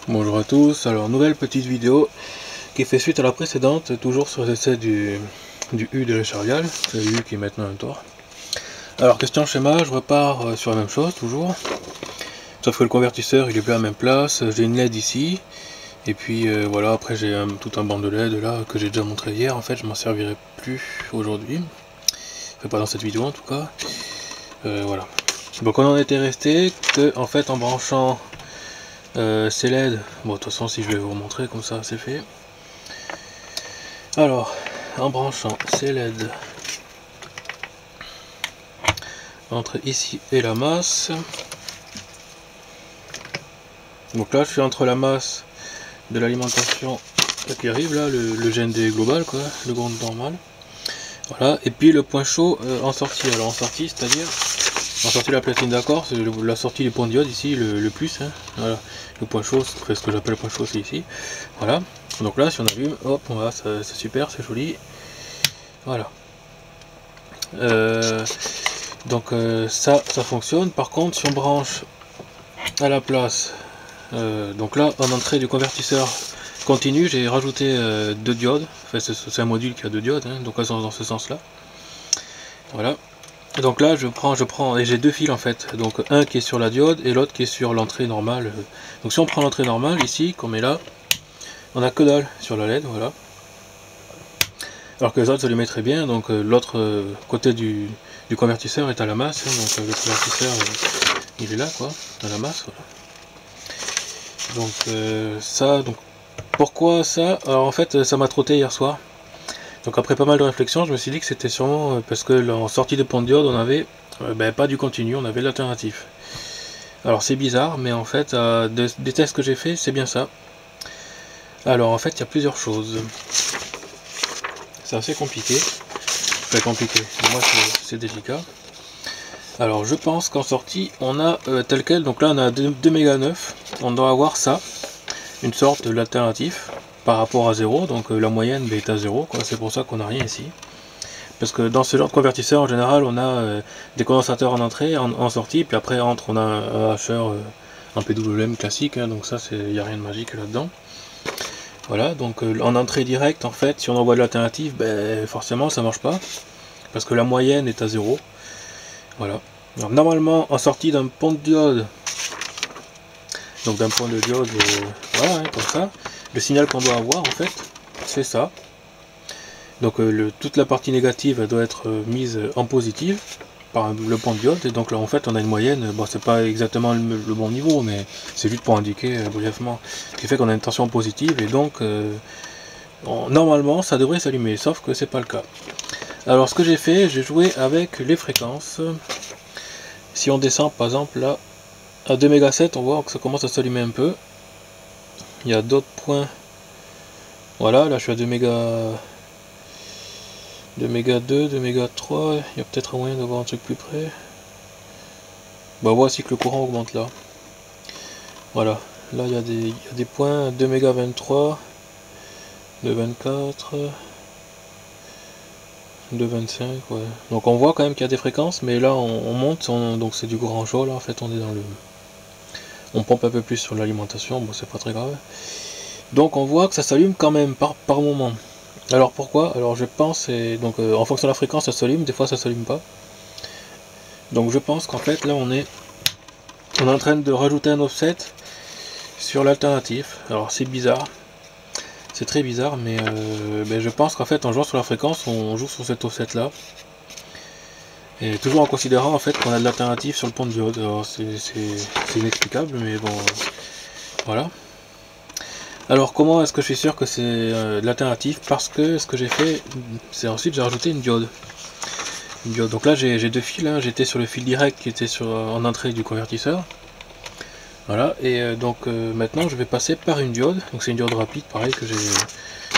Bonjour à tous, alors nouvelle petite vidéo qui fait suite à la précédente, toujours sur les essais du U de l'Écharial, c'est le U qui est maintenant un tour. Alors question schéma, je repars sur la même chose toujours, sauf que le convertisseur il est plus à la même place, j'ai une LED ici, et puis voilà, après j'ai tout un banc de LED là que j'ai déjà montré hier, en fait je m'en servirai plus aujourd'hui, enfin pas dans cette vidéo en tout cas, voilà. Donc on en était resté que en fait en branchant ces LED, bon de toute façon si je vais vous montrer comme ça c'est fait. Alors en branchant ces LED entre ici et la masse, donc là je suis entre la masse de l'alimentation qui arrive là, le GND global quoi, le grand normal, voilà, et puis le point chaud en sortie. Alors en sortie, c'est-à-dire en sortie de la platine d'accord, c'est la sortie du point de diode ici, le plus, hein, voilà. Le point chaud, c'est ce que j'appelle le point chaud, c'est ici, voilà. Donc là si on allume, hop, on va, c'est super, c'est joli, voilà. Donc ça fonctionne. Par contre si on branche à la place, donc là en entrée du convertisseur continu, j'ai rajouté deux diodes, enfin c'est un module qui a deux diodes, hein, donc dans ce sens là, voilà. Donc là je prends et j'ai deux fils en fait, donc un qui est sur la diode et l'autre qui est sur l'entrée normale. Donc si on prend l'entrée normale ici, qu'on met là, on a que dalle sur la LED, voilà. Alors que les autres ça lui met très bien, donc l'autre côté du convertisseur est à la masse, hein, donc le convertisseur il est là quoi, à la masse, voilà. Donc ça, donc pourquoi ça? Alors en fait ça m'a trotté hier soir. Donc après pas mal de réflexions, je me suis dit que c'était sûrement parce que en sortie de pont de diode, on avait pas du continu, on avait l'alternatif. Alors c'est bizarre, mais en fait, des tests que j'ai fait, c'est bien ça. Alors en fait, il y a plusieurs choses. C'est assez compliqué. Très compliqué, moi c'est délicat. Alors je pense qu'en sortie, on a tel quel, donc là on a 2 méga 9, on doit avoir ça, une sorte d'alternatif par rapport à 0, donc la moyenne est à 0, c'est pour ça qu'on n'a rien ici. Parce que dans ce genre de convertisseur, en général, on a des condensateurs en entrée, en sortie, puis après, on a un hacheur, un PWM classique, hein, donc ça, il n'y a rien de magique là-dedans. Voilà, donc en entrée directe, en fait, si on envoie de l'alternative, forcément, ça marche pas, parce que la moyenne est à 0. Voilà. Alors, normalement, en sortie d'un pont de diode, donc d'un point de diode, voilà, hein, comme ça, le signal qu'on doit avoir, en fait, c'est ça. Donc toute la partie négative doit être mise en positive par le point de diode, et donc là en fait on a une moyenne, bon c'est pas exactement le bon niveau, mais c'est juste pour indiquer brièvement, ce qui fait qu'on a une tension positive, et donc normalement ça devrait s'allumer, sauf que c'est pas le cas. Alors ce que j'ai fait, j'ai joué avec les fréquences. Si on descend par exemple là à 2 méga 7, on voit que ça commence à s'allumer un peu. Il y a d'autres points, voilà, là je suis à 2 méga 2, 2 méga 3, il y a peut-être un moyen d'avoir un truc plus près. Bah voici que le courant augmente là. Voilà, là il y a des points 2 méga 23, 2 24, 2 25, ouais. Donc on voit quand même qu'il y a des fréquences, mais là on monte, donc c'est du grand chaud là, en fait on est dans le... On pompe un peu plus sur l'alimentation, bon c'est pas très grave. Donc on voit que ça s'allume quand même par moment. Alors pourquoi? Alors je pense, donc en fonction de la fréquence ça s'allume, des fois ça s'allume pas. Donc je pense qu'en fait là on est en train de rajouter un offset sur l'alternatif. Alors c'est bizarre, c'est très bizarre, mais je pense qu'en fait en jouant sur la fréquence on joue sur cet offset là. Et toujours en considérant en fait qu'on a de l'alternative sur le pont de diode. Alors c'est inexplicable, mais bon, voilà. Alors comment est-ce que je suis sûr que c'est de l'alternative? Parce que ce que j'ai fait, c'est ensuite j'ai rajouté une diode. Donc là j'ai deux fils, hein. J'étais sur le fil direct qui était en entrée du convertisseur. Voilà, et donc maintenant je vais passer par une diode. Donc c'est une diode rapide, pareil que j'ai...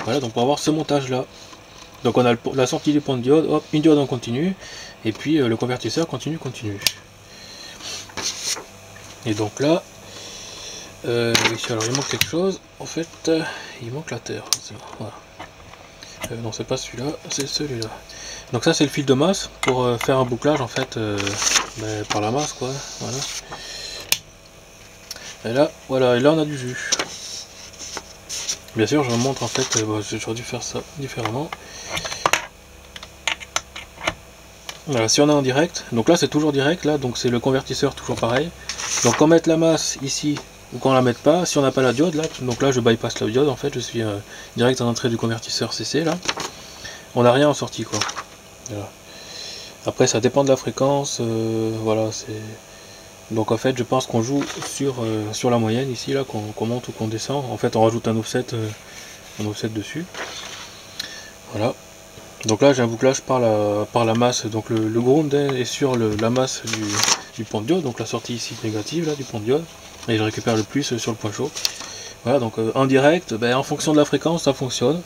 Voilà, donc pour avoir ce montage là. Donc on a la sortie du pont de diode, hop, une diode en continu, et puis le convertisseur continue. Et donc là, ici alors il manque quelque chose, en fait il manque la terre, voilà. Non c'est pas celui-là, c'est celui-là. Donc ça c'est le fil de masse pour faire un bouclage en fait par la masse quoi, voilà. Et là, voilà, et là on a du jus. Bien sûr, je remonte en fait, j'aurais dû faire ça différemment. Voilà, si on est en direct, donc là c'est toujours direct, là, donc c'est le convertisseur toujours pareil. Donc quand on met la masse ici, ou qu'on la mette pas, si on n'a pas la diode là, donc là je bypass la diode en fait, je suis direct en entrée du convertisseur CC là. On n'a rien en sortie quoi. Voilà. Après ça dépend de la fréquence, voilà, c'est. Donc en fait je pense qu'on joue sur la moyenne ici là, qu'on monte ou qu'on descend. En fait on rajoute un offset dessus. Voilà. Donc là j'ai un bouclage par la masse, donc le ground est sur la masse du pont de diode, donc la sortie ici négative là, du pont de diode, et je récupère le plus sur le point chaud. Voilà, donc en direct, en fonction de la fréquence ça fonctionne,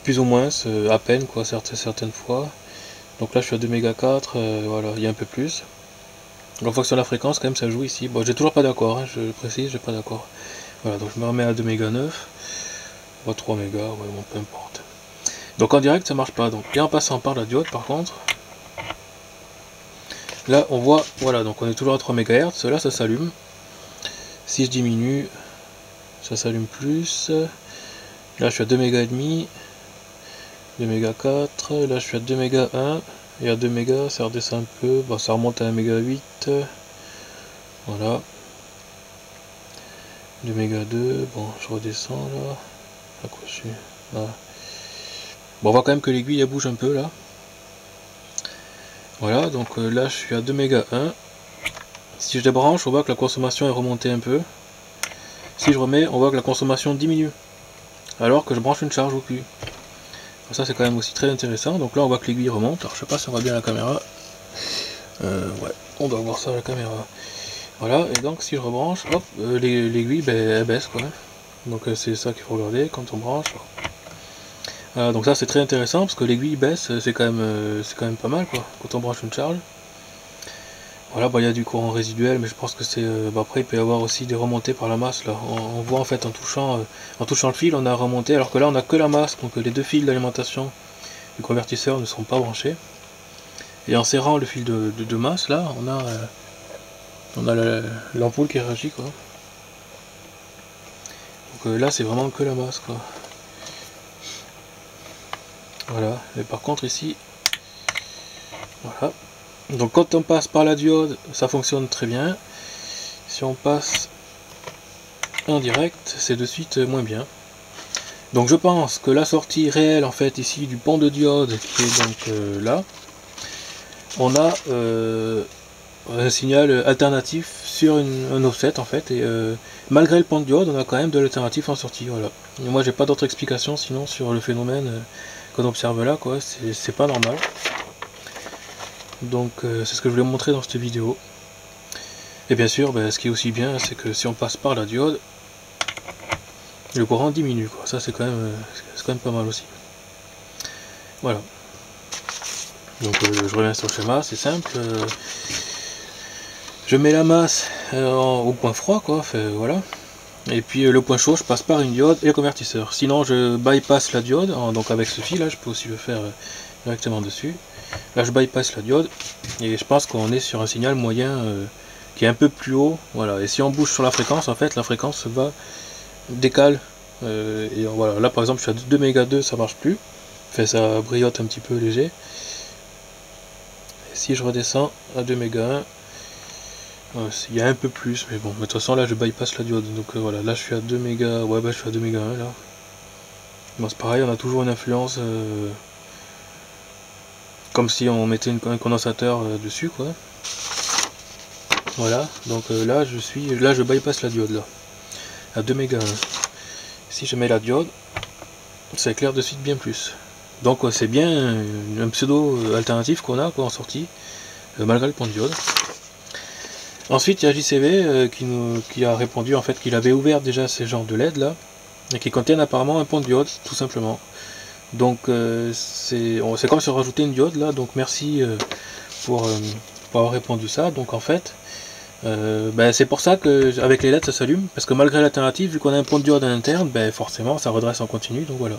plus ou moins, à peine quoi, certaines fois. Donc là je suis à 2 méga 4, voilà, il y a un peu plus. Donc en fonction de la fréquence quand même ça joue ici. Bon j'ai toujours pas d'accord, hein, je précise, j'ai pas d'accord. Voilà, donc je me remets à 2 méga 9, 3 méga, ouais bon peu importe. Donc en direct ça marche pas, donc et en passant par la diode par contre, là on voit, voilà, donc on est toujours à 3 MHz, là ça s'allume. Si je diminue, ça s'allume plus. Là je suis à 2 méga et demi, 2 méga 4, là je suis à 2 méga 1, et à 2 méga ça redescend un peu, bon, ça remonte à 1 méga 8, voilà. 2 méga 2, bon je redescends là, à quoi je suis là. Bon on voit quand même que l'aiguille elle bouge un peu là. Voilà, donc là je suis à 2 méga 1. Si je débranche, on voit que la consommation est remontée un peu. Si je remets, on voit que la consommation diminue. Alors que je branche une charge au cul. Ça c'est quand même aussi très intéressant. Donc là on voit que l'aiguille remonte. Alors je sais pas si on voit bien la caméra. Ouais, on doit voir ça à la caméra. Voilà, et donc si je rebranche, hop, l'aiguille elle baisse quoi. Donc c'est ça qu'il faut regarder quand on branche. Voilà, donc ça c'est très intéressant parce que l'aiguille baisse, c'est quand même pas mal quoi, quand on branche une charge. Voilà, il y a du courant résiduel, mais je pense que c'est. Après, il peut y avoir aussi des remontées par la masse. Là, on voit en fait en touchant le fil, on a remonté, alors que là, on a que la masse, donc les deux fils d'alimentation du convertisseur ne sont pas branchés. Et en serrant le fil de masse, là, on a l'ampoule qui réagit, quoi. Donc là, c'est vraiment que la masse, quoi. Voilà. Et par contre ici, voilà. Donc quand on passe par la diode, ça fonctionne très bien. Si on passe en direct, c'est de suite moins bien. Donc je pense que la sortie réelle en fait ici du pont de diode qui est donc là, on a un signal alternatif sur un offset en fait, et malgré le pont de diode on a quand même de l'alternatif en sortie. Voilà. Et moi j'ai pas d'autre explication sinon sur le phénomène qu'on observe là, quoi, c'est pas normal. Donc c'est ce que je voulais montrer dans cette vidéo. Et bien sûr, ce qui est aussi bien, c'est que si on passe par la diode, le courant diminue, quoi. Ça c'est quand même pas mal aussi. Voilà. Donc je reviens sur le schéma, c'est simple. Je mets la masse au point froid, quoi. Voilà. Et puis le point chaud, je passe par une diode et le convertisseur. Sinon, je bypass la diode. Donc avec ce fil là, je peux aussi le faire directement dessus. Là, je bypass la diode et je pense qu'on est sur un signal moyen qui est un peu plus haut. Voilà. Et si on bouge sur la fréquence, en fait, la fréquence va décale. Et voilà. Là, par exemple, je suis à 2 méga 2, ça marche plus. Enfin, ça briote un petit peu léger. Et si je redescends à 2 méga 1, il y a un peu plus, mais bon, de toute façon là je bypass la diode, donc voilà, là je suis à 2 méga, ouais je suis à 2 méga 1 là. Bon, c'est pareil, on a toujours une influence, comme si on mettait un condensateur dessus, quoi. Voilà, donc là je bypass la diode là, à 2 méga 1. Si je mets la diode, ça éclaire de suite bien plus. Donc c'est bien un pseudo alternatif qu'on a, quoi, en sortie, malgré le pont de diode. Ensuite, il y a JCV qui a répondu en fait qu'il avait ouvert déjà ces genres de LED là, et qui contiennent apparemment un pont de diode, tout simplement. Donc c'est comme se rajouter une diode là, donc merci pour avoir répondu ça. Donc en fait, c'est pour ça que avec les LED ça s'allume, parce que malgré l'alternative, vu qu'on a un pont de diode à l'interne, forcément ça redresse en continu, donc voilà.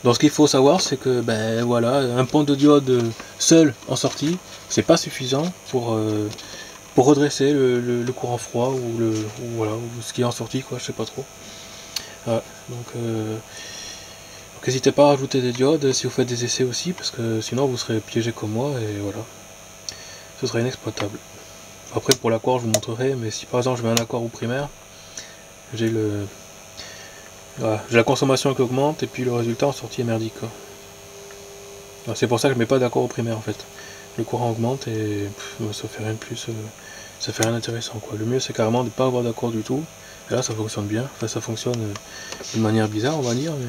Donc ce qu'il faut savoir, c'est que voilà, un pont de diode seul en sortie, c'est pas suffisant pour redresser le courant froid ou voilà, ou ce qui est en sortie, quoi, je sais pas trop. Ouais, donc n'hésitez pas à rajouter des diodes si vous faites des essais aussi, parce que sinon vous serez piégé comme moi, et voilà, ce sera inexploitable. Après pour l'accord je vous montrerai, mais si par exemple je mets un accord au primaire, j'ai voilà, j'ai la consommation qui augmente, et puis le résultat en sortie est merdique. C'est pour ça que je mets pas d'accord au primaire en fait. Le courant augmente et ça fait rien de plus, ça fait rien d'intéressant quoi. Le mieux c'est carrément de ne pas avoir d'accord du tout. Et là ça fonctionne bien, enfin ça fonctionne d'une manière bizarre on va dire, mais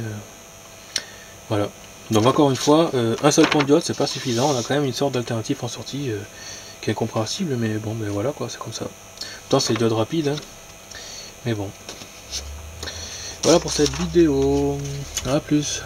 voilà. Donc encore une fois, un seul pont de diode c'est pas suffisant, on a quand même une sorte d'alternative en sortie qui est compréhensible, mais bon ben voilà quoi, c'est comme ça. Pourtant c'est diode rapide, hein, mais bon. Voilà pour cette vidéo, à plus.